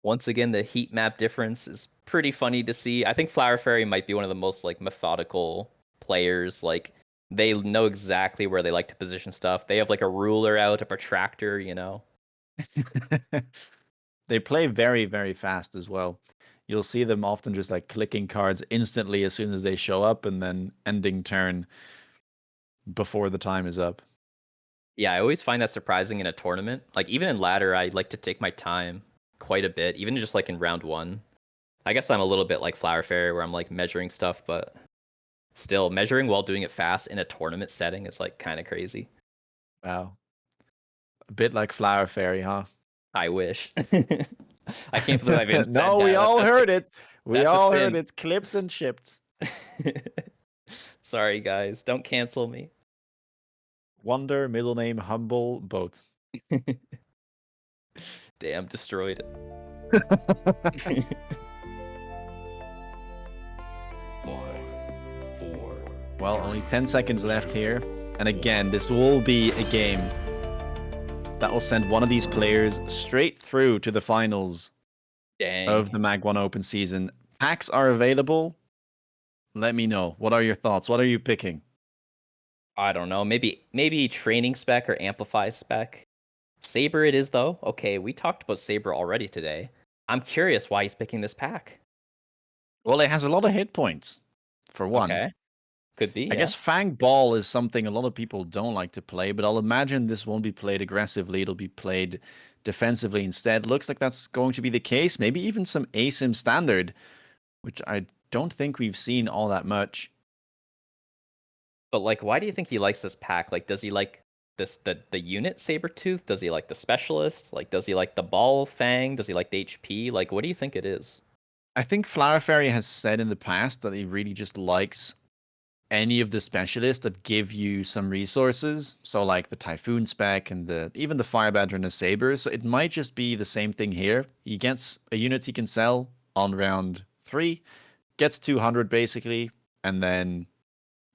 Once again, the heat map difference is pretty funny to see. I think Flower Fairy might be one of the most like methodical players. Like they know exactly where they like to position stuff. They have like a ruler out, a protractor, you know. They play very, very fast as well. You'll see them often just like clicking cards instantly as soon as they show up and then ending turn before the time is up. Yeah, I always find that surprising in a tournament. Like even in ladder, I like to take my time quite a bit, even just like in round one. I guess I'm a little bit like Flower Fairy where I'm like measuring stuff, but still measuring while doing it fast in a tournament setting is like kind of crazy. Wow. A bit like Flower Fairy, huh? I wish. I can't believe I even said No, we that. all That's heard it. We that's a all heard sin. it. Clipped and shipped. Sorry, guys. Don't cancel me. Wonder, middle name, humble, boat. Damn, destroyed it. Five, four, Well, only 10 seconds left here. And again, this will be a game that will send one of these players straight through to the finals of Dang. the MAG1 Open season. Packs are available. Let me know. What are your thoughts? What are you picking? I don't know. Maybe training spec or amplify spec. Saber it is though. Okay, we talked about Saber already today. I'm curious why he's picking this pack. Well, it has a lot of hit points, for one. Okay. Could be, I yeah. guess Fang Ball is something a lot of people don't like to play, but I'll imagine this won't be played aggressively. It'll be played defensively instead. Looks like that's going to be the case. Maybe even some ASIM standard, which I don't think we've seen all that much. But like why do you think he likes this pack? Like does he like the unit Sabretooth? Does he like the specialist? Like does he like the ball fang? Does he like the HP? Like what do you think it is? I think Flower Fairy has said in the past that he really just likes any of the specialists that give you some resources. So like the Typhoon spec and the even the Fire Badger and the Saber. So it might just be the same thing here. He gets a unit he can sell on round 3, gets 200 basically, and then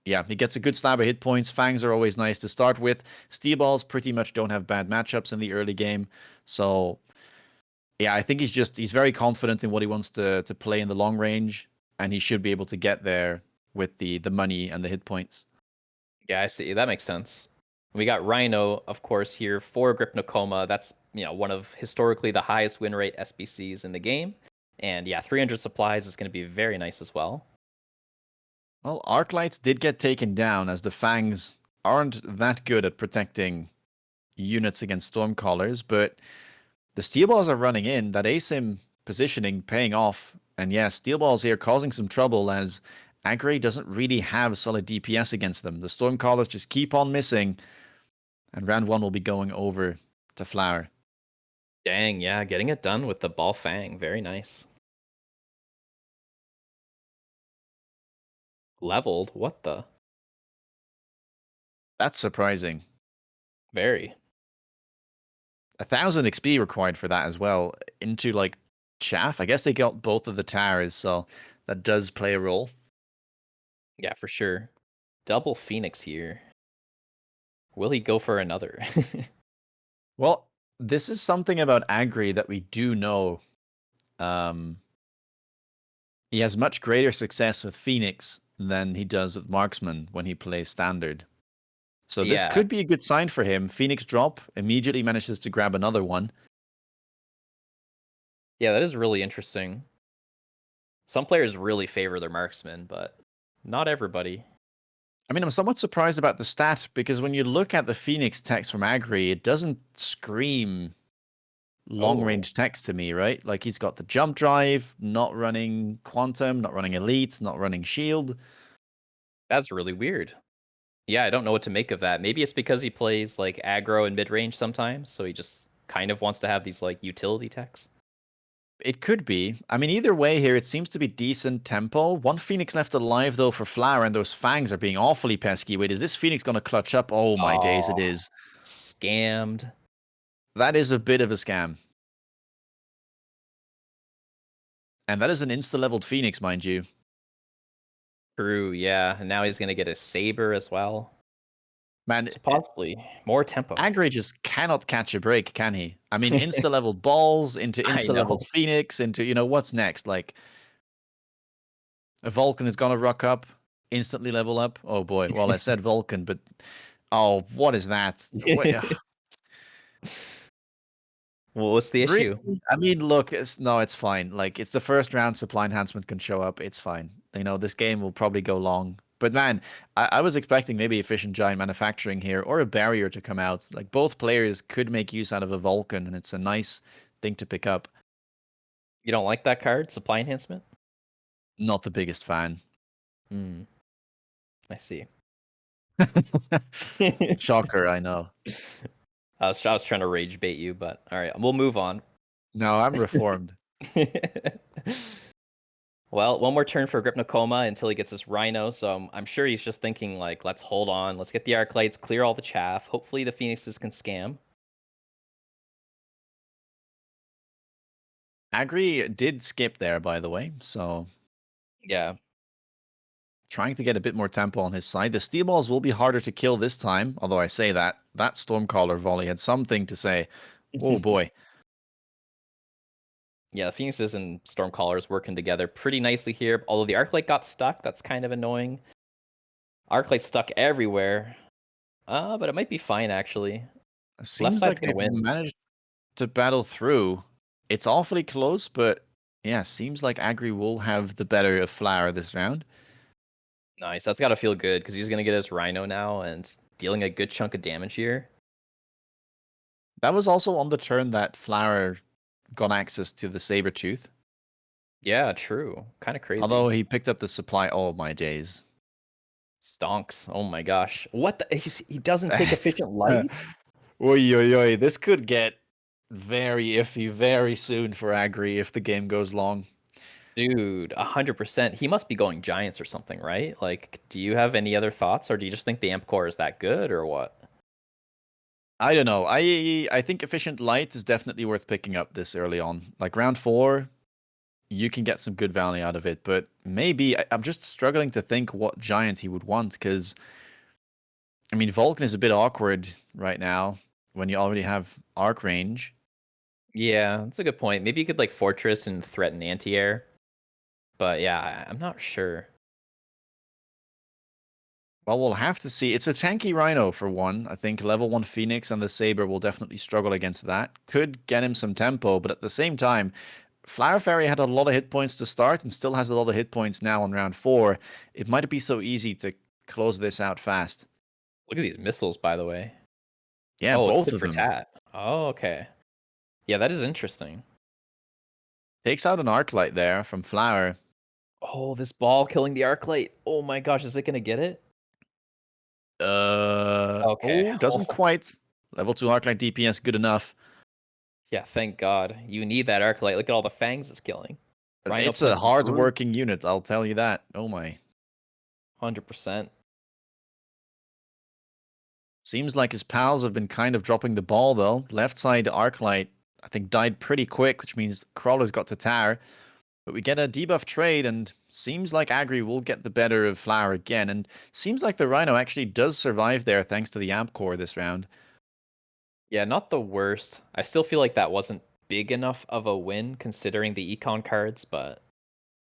yeah, he gets a good slab of hit points. Fangs are always nice to start with. Steel balls pretty much don't have bad matchups in the early game. So yeah, I think he's very confident in what he wants to play in the long range, and he should be able to get there with the money and the hit points. Yeah, I see. That makes sense. We got Rhino, of course, here for Grip Nakoma. That's one of historically the highest win rate SBCs in the game. And yeah, 300 supplies is going to be very nice as well. Well, Arclights did get taken down as the Fangs aren't that good at protecting units against Stormcallers, but the Steel Balls are running in. That ASIM positioning paying off. And yeah, Steel Balls here causing some trouble as Agri doesn't really have solid DPS against them. The Stormcallers just keep on missing, and round 1 will be going over to Flower. Dang, yeah, getting it done with the ball fang. Very nice. Leveled? What the? That's surprising. Very. 1,000 XP required for that as well. Into like chaff. I guess they got both of the towers, so that does play a role. Yeah, for sure. Double Phoenix here. Will he go for another? Well, this is something about Agri that we do know. Um, he has much greater success with Phoenix than he does with Marksman when he plays Standard. So this Yeah. could be a good sign for him. Phoenix drop, immediately manages to grab another one. Yeah, that is really interesting. Some players really favor their marksman, but not everybody. I mean, I'm somewhat surprised about the stat because when you look at the Phoenix text from Agri, it doesn't scream long Oh, range text to me, right? Like he's got the jump drive, not running quantum, not running elite, not running shield. that's really weird. Yeah, I don't know what to make of that. Maybe it's because he plays like aggro and mid range sometimes, so he just kind of wants to have these like utility techs. It could be. I mean, either way here, it seems to be decent tempo. One Phoenix left alive though for Flower, and those fangs are being awfully pesky. Wait, is this Phoenix gonna clutch up? Oh my days, it Oh, is. scammed. That is a bit of a scam. And that is an insta-leveled Phoenix, mind you. True, yeah. And now he's gonna get a saber as well. Man, So possibly more tempo. Agri just cannot catch a break, can he? I mean, insta-leveled balls into I insta-leveled know. Phoenix into, what's next? Like, a Vulcan is gonna rock up, instantly level up. Oh boy. Well, I said Vulcan, but oh, what is that? What, Well, what's the really? issue? I mean, look, it's fine. Like, it's the first round. Supply enhancement can show up. It's fine. This game will probably go long. But man, I was expecting maybe efficient giant manufacturing here or a barrier to come out. Like both players could make use out of a Vulcan, and it's a nice thing to pick up. You don't like that card, supply enhancement? Not the biggest fan. Hmm. I see. Shocker, I know. I was trying to rage bait you, but all right, we'll move on. No, I'm reformed. Well, one more turn for Gripnokoma until he gets his Rhino, so I'm sure he's just thinking, like, let's hold on, let's get the arc lights, clear all the chaff. Hopefully the Phoenixes can scam. Agri did skip there, by the way, so Yeah. trying to get a bit more tempo on his side. The steel balls will be harder to kill this time, although I say that Stormcaller volley had something to say. Oh boy. Yeah, the Phoenixes and Stormcallers working together pretty nicely here. Although the Arclight got stuck, that's kind of annoying. Arclight stuck everywhere. But it might be fine, actually. Left Seems side's like going to they've win. managed to battle through. It's awfully close, but yeah, seems like Agri will have the better of Flower this round. Nice. That's got to feel good because he's going to get his Rhino now and dealing a good chunk of damage here. That was also on the turn that Flower got access to the Sabertooth. Yeah, true. Kind of crazy. Although he picked up the supply. Oh my days. Stonks. Oh my gosh. What the? He doesn't take efficient light? Oi, oi, oi. This could get very iffy very soon for Agri if the game goes long. Dude, 100%. He must be going Giants or something, right? Like, do you have any other thoughts, or do you just think the Amp Core is that good, or what? I don't know. I think efficient light is definitely worth picking up this early on. Like round 4, you can get some good value out of it, but maybe I'm just struggling to think what giant he would want because I mean Vulcan is a bit awkward right now when you already have arc range. Yeah, that's a good point. Maybe you could like Fortress and threaten anti-air. But yeah, I'm not sure. Well, we'll have to see. It's a tanky Rhino for one. I think level 1 Phoenix and the Saber will definitely struggle against that. Could get him some tempo, but at the same time, Flower Fairy had a lot of hit points to start and still has a lot of hit points now on round 4. It might be so easy to close this out fast. Look at these missiles, by the way. Yeah, Oh, it's both tit of for them. tat. Oh, okay. Yeah, that is interesting. Takes out an arc light there from Flower. Oh, this ball killing the Arclight. Oh my gosh, is it gonna get it? Okay. Oh, doesn't Oh, quite. Level 2 arc light DPS, good enough. yeah, thank God. You need that Arclight. Look at all the fangs it's killing. Rhino It's a punches hard brute. working unit, I'll tell you that. Oh my. 100%. Seems like his pals have been kind of dropping the ball though. Left side Arclight, I think, died pretty quick, which means Crawler's got to tower. But we get a debuff trade, and seems like Agri will get the better of Flower again. And seems like the Rhino actually does survive there thanks to the Amp Core this round. Yeah, not the worst. I still feel like that wasn't big enough of a win considering the econ cards, but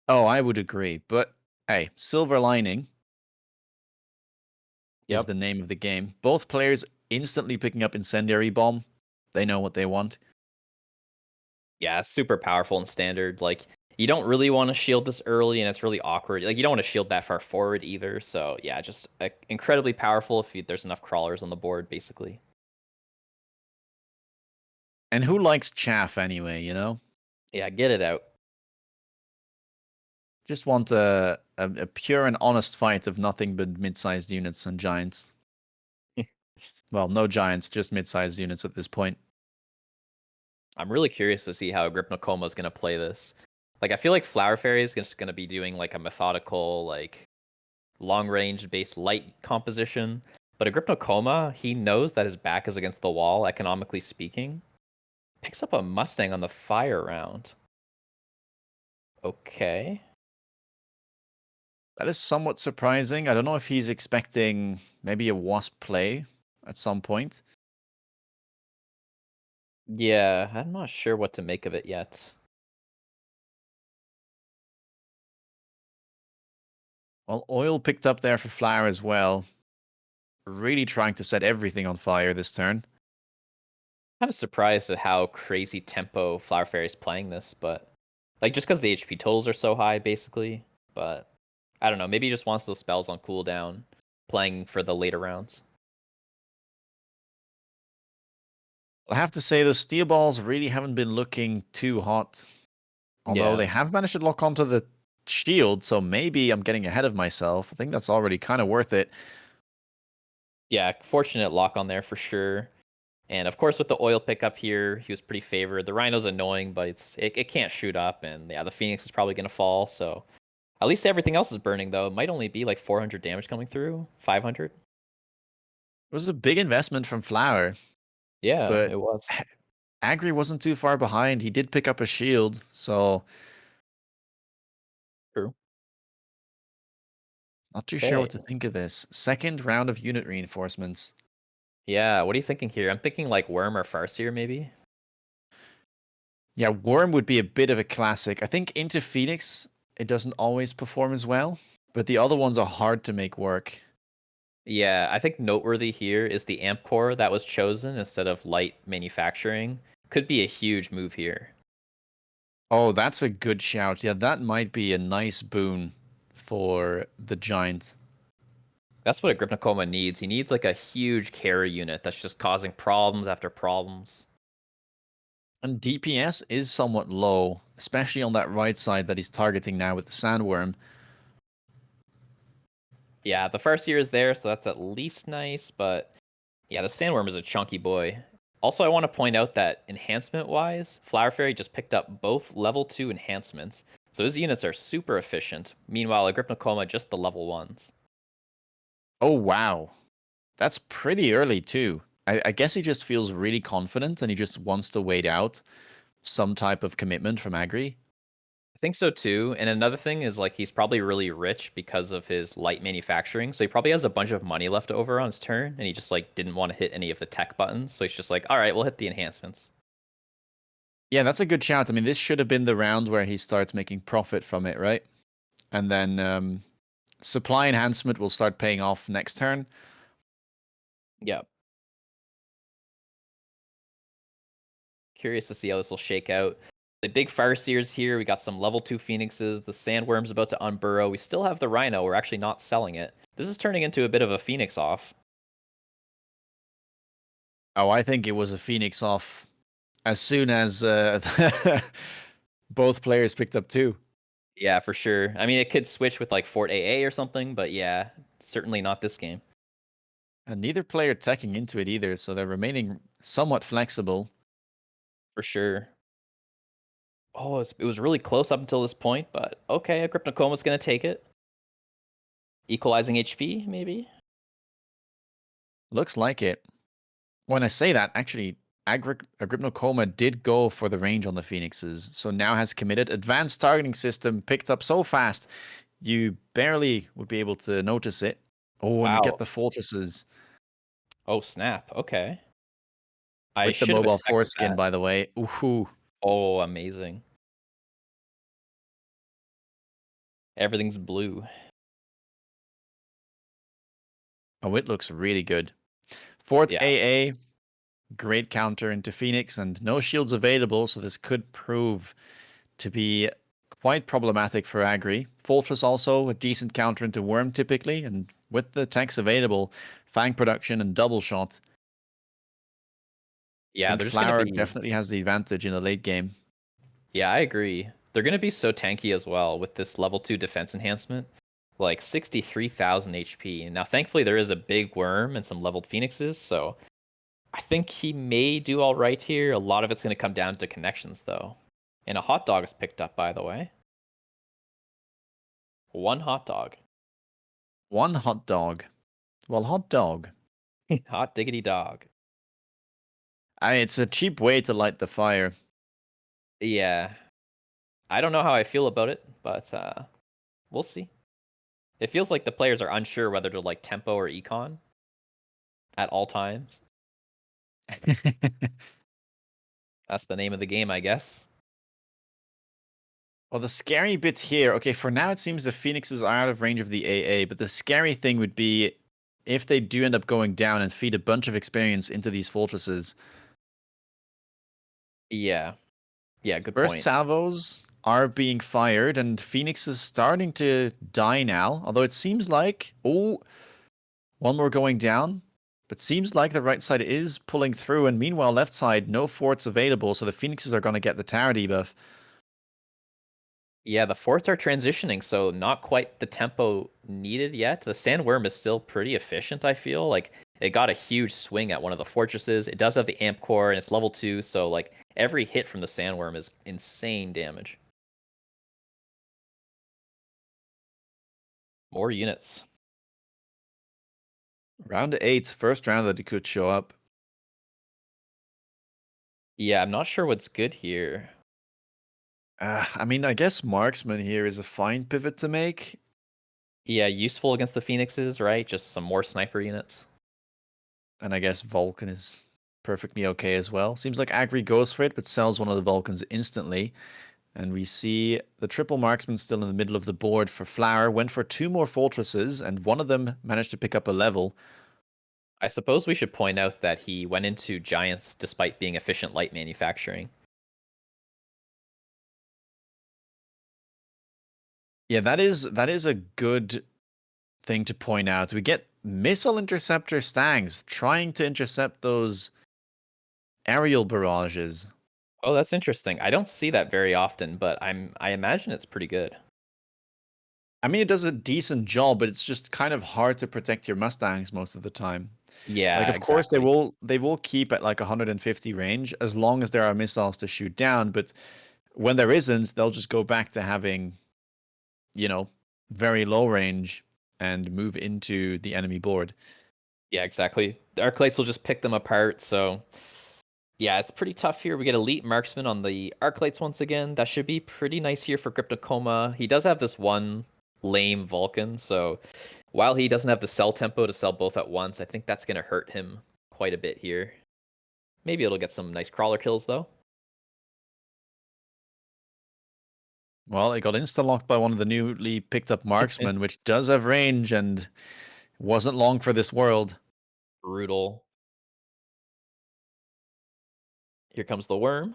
Oh, I would agree. But hey, silver lining is yep. the name of the game. Both players instantly picking up Incendiary Bomb. They know what they want. Yeah, it's super powerful in standard. Like, you don't really want to shield this early, and it's really awkward. Like, you don't want to shield that far forward either. So, yeah, just incredibly powerful if there's enough crawlers on the board, basically. And who likes chaff anyway, Yeah, get it out. Just want a pure and honest fight of nothing but mid-sized units and giants. Well, no giants, just mid-sized units at this point. I'm really curious to see how Gripnokoma is going to play this. Like, I feel like Flower Fairy is just going to be doing, like, a methodical, like, long-range based light composition. But a Gripnokoma, he knows that his back is against the wall, economically speaking. Picks up a Mustang on the fire round. Okay. That is somewhat surprising. I don't know if he's expecting maybe a Wasp play, at some point. Yeah, I'm not sure what to make of it yet. Well, oil picked up there for flower as well. Really trying to set everything on fire this turn. Kind of surprised at how crazy tempo Flower Fairy is playing this, but like just because the HP totals are so high, basically. But I don't know. Maybe he just wants those spells on cooldown, playing for the later rounds. I have to say, the steel balls really haven't been looking too hot. Although Yeah, they have managed to lock onto the shield, so maybe I'm getting ahead of myself. I think that's already kind of worth it. yeah. Fortunate lock on there for sure. And of course, with the oil pickup here, he was pretty favored. The Rhino's annoying, but it can't shoot up, and yeah, the Phoenix is probably gonna fall. So at least everything else is burning though. It might only be like 400 damage coming through, 500. It was a big investment from Flower, Yeah, but it was. Agri wasn't too far behind. He did pick up a shield, so True. not too sure Okay. what to think of this. Second round of unit reinforcements. Yeah, what are you thinking here? I'm thinking like Worm or Farseer, maybe. Yeah, Worm would be a bit of a classic. I think into Phoenix, it doesn't always perform as well, but the other ones are hard to make work. Yeah, I think noteworthy here is the amp core that was chosen instead of light manufacturing. Could be a huge move here. Oh, that's a good shout. Yeah, that might be a nice boon for the Giant. That's what a Grip Nakoma needs. He needs like a huge carry unit that's just causing problems after problems. And DPS is somewhat low, especially on that right side that he's targeting now with the Sandworm. Yeah, the Farseer is there, so that's at least nice, but yeah, the Sandworm is a chunky boy. Also, I want to point out that enhancement-wise, Flower Fairy just picked up both level 2 enhancements, so his units are super efficient. Meanwhile, a Grip Nakoma just the level 1s. Oh, wow. That's pretty early, too. I guess he just feels really confident and he just wants to wait out some type of commitment from Agri. I think so too. And another thing is like he's probably really rich because of his light manufacturing. So he probably has a bunch of money left over on his turn, and he just like didn't want to hit any of the tech buttons. So he's just like, all right, we'll hit the enhancements. Yeah, that's a good shout. I mean, this should have been the round where he starts making profit from it, right? And then supply enhancement will start paying off next turn. Yeah. Curious to see how this will shake out. The big Farseers here. We got some level 2 Phoenixes. The Sandworm's about to unburrow. We still have the Rhino. We're actually not selling it. This is turning into a bit of a Phoenix off. Oh, I think it was a Phoenix off as soon as both players picked up two. Yeah, for sure. I mean, it could switch with like Fort AA or something, but yeah, certainly not this game. And neither player teching into it either, so they're remaining somewhat flexible. For sure. Oh, it was really close up until this point, but okay, a Cryptocoma's going to take it. Equalizing HP, maybe? Looks like it. When I say that, actually, Agrypnocoma did go for the range on the Phoenixes, so now has committed. Advanced targeting system picked up so fast, you barely would be able to notice it. Oh, and we get Wow. the fortresses Oh, snap. Okay. I with the should have mobile expected foreskin, that. by the way. Ooh. Oh, amazing. Everything's blue. Oh, it looks really good. Fort Yeah. AA, great counter into Phoenix, and no shields available, so this could prove to be quite problematic for Agri. Fortress also a decent counter into Worm typically, and with the techs available, Fang production and double shot, I Yeah, think they're just going to Flower be. definitely has the advantage in the late game. Yeah, I agree. They're going to be so tanky as well with this level 2 defense enhancement. Like 63,000 HP. Now, thankfully, there is a big worm and some leveled phoenixes, so I think he may do all right here. A lot of it's going to come down to connections, though. And a hot dog is picked up, by the way. One hot dog. One hot dog. Well, hot dog. Hot diggity dog. It's a cheap way to light the fire. Yeah. I don't know how I feel about it, but we'll see. It feels like the players are unsure whether to like tempo or econ. at all times. That's the name of the game, I guess. Well, the scary bit here, okay, for now it seems the Phoenixes are out of range of the AA, but the scary thing would be if they do end up going down and feed a bunch of experience into these fortresses. Yeah. Yeah, good First point. salvos are being fired, and Phoenix is starting to die now, although it seems like, oh, one more going down, but seems like the right side is pulling through, and meanwhile, left side, no forts available, so the Phoenixes are going to get the tower debuff. Yeah, the forts are transitioning, so not quite the tempo needed yet. The Sandworm is still pretty efficient, I feel. Like, it got a huge swing at one of the fortresses. It does have the amp core, and it's level 2, so, like, every hit from the Sandworm is insane damage. More units. Round 8, first round that it could show up. Yeah, I'm not sure what's good here. I mean, I guess Marksman here is a fine pivot to make. Yeah, useful against the Phoenixes, right? Just some more sniper units. And I guess Vulcan is perfectly okay as well. Seems like Agri goes for it, but sells one of the Vulcans instantly. And we see the triple marksman still in the middle of the board for Flower. Went for 2 more fortresses, and one of them managed to pick up a level. I suppose we should point out that he went into Giants despite being efficient light manufacturing. Yeah, that is a good thing to point out. We get missile interceptor Stangs trying to intercept those aerial barrages. Oh, that's interesting. I don't see that very often, but I imagine it's pretty good. I mean, it does a decent job, but it's just kind of hard to protect your Mustangs most of the time. Like, Yeah, of course, exactly. they will keep at like 150 range as long as there are missiles to shoot down. But when there isn't, they'll just go back to having, you know, very low range and move into the enemy board. Yeah, exactly. The Arclights will just pick them apart, so yeah, it's pretty tough here. We get Elite Marksman on the Arclights once again. That should be pretty nice here for Cryptocoma. He does have this one lame Vulcan, so while he doesn't have the sell tempo to sell both at once, I think that's going to hurt him quite a bit here. Maybe it'll get some nice crawler kills, though. Well, it got insta-locked by one of the newly picked up marksmen, which does have range and wasn't long for this world. Brutal. Here comes the worm.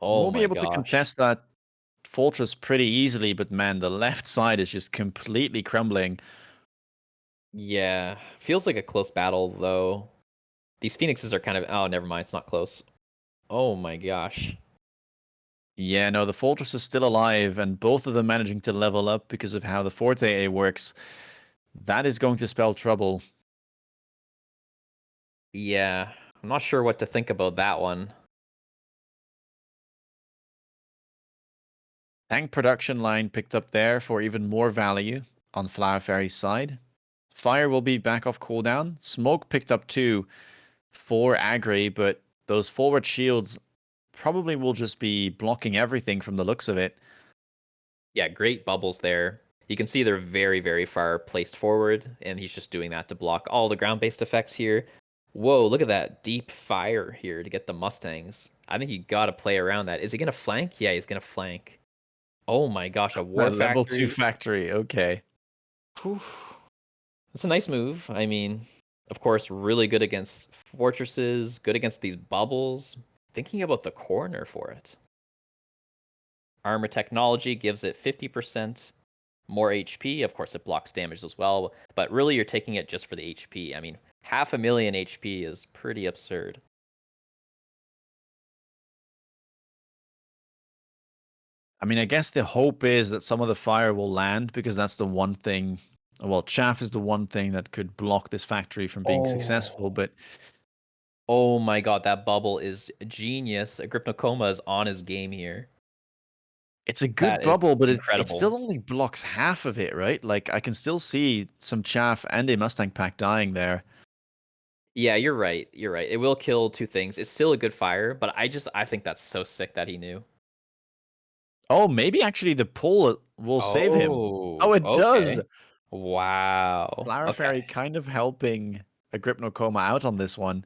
Oh We'll be my able to gosh. contest that fortress pretty easily, but man, the left side is just completely crumbling. Yeah, feels like a close battle, though. These Phoenixes are kind of... Oh, never mind, it's not close. Oh my gosh. Yeah, no, the fortress is still alive, and both of them managing to level up because of how the Forte A works. That is going to spell trouble. Yeah, I'm not sure what to think about that one. Tank production line picked up there for even more value on Flower Fairy's side. Fire will be back off cooldown. Smoke picked up too for Agri, but those forward shields probably will just be blocking everything from the looks of it. Yeah, great bubbles there. You can see they're very, very far placed forward, and he's just doing that to block all the ground-based effects here. Whoa, look at that deep fire here to get the Mustangs. I think you gotta play around that. Is he gonna flank? Yeah, he's gonna flank. Oh my gosh, a war A level 2 factory. factory, okay. Whew. That's a nice move. I mean, of course, really good against fortresses, good against these bubbles. Thinking about the corner for it. Armor technology gives it 50% more HP. Of course, it blocks damage as well, but really you're taking it just for the HP. I mean, 500,000 HP is pretty absurd. I mean, I guess the hope is that some of the fire will land because that's the one thing. Well, chaff is the one thing that could block this factory from being successful, Oh. but Oh my god, that bubble is genius. Agrypnocoma is on his game here. it's a good That is bubble, but it incredible. still only blocks half of it, right? Like, I can still see some chaff and a Mustang pack dying there. Yeah, you're right. You're right. It will kill two things. It's still a good fire, but I think that's so sick that he knew. Oh, maybe actually the pull will save him. Oh, Oh, it does. okay. Wow. Flower Okay. Fairy kind of helping a Coma out on this one.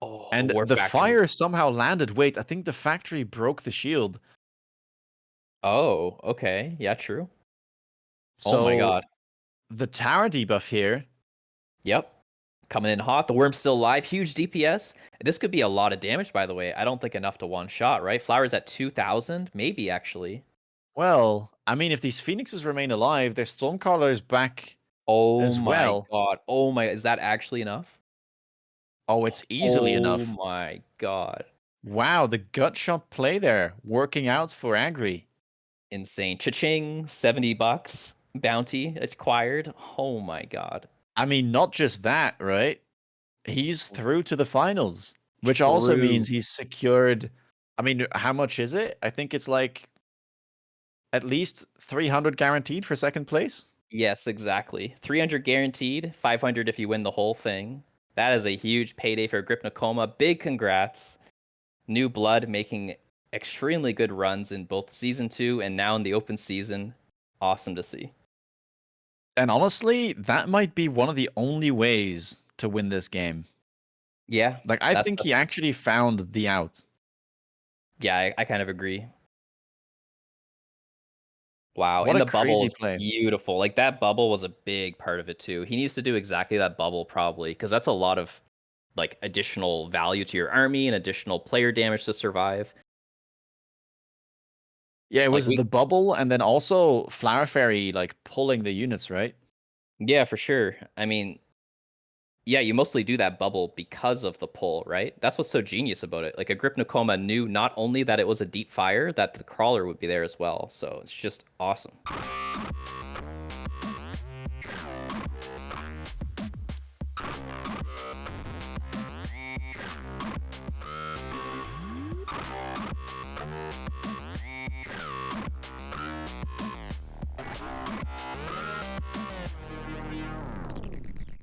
Oh, And War the Factory. fire somehow landed. Wait, I think the factory broke the shield. Oh, okay. Yeah, true. Oh my So god. the tower debuff here. Yep. Coming in hot. The worm's still alive. Huge DPS. This could be a lot of damage, by the way. I don't think enough to one shot, right? Flower's at 2,000? Maybe, actually. Well, I mean, if these phoenixes remain alive, their Stormcaller is back Oh as my well. god. Oh my. Is that actually enough? Oh, it's easily Oh enough. my god. Wow, the gut shot play there, working out for Agri. Insane. Cha-ching. $70. Bounty acquired. Oh my god. I mean, not just that, right? He's through to the finals, which also means True. he's secured. I mean, how much is it? I think it's like at least 300 guaranteed for second place. Yes, exactly. 300 guaranteed, 500 if you win the whole thing. That is a huge payday for Grip Nakoma. Big congrats. New blood making extremely good runs in both season 2 and now in the open season. Awesome to see. And honestly, that might be one of the only ways to win this game. Yeah, Like, I think that's he actually found the out. yeah, I kind of agree. Wow, What and a the bubble crazy is play. beautiful. Like that bubble was a big part of it too. He needs to do exactly that bubble probably because that's a lot of like additional value to your army and additional player damage to survive. Yeah, it Like was we the bubble and then also Flower Fairy like pulling the units, right? Yeah, for sure. I mean, yeah, you mostly do that bubble because of the pull, right? That's what's so genius about it. Like a Grip Nakoma knew not only that it was a deep fire, that the crawler would be there as well. So it's just awesome.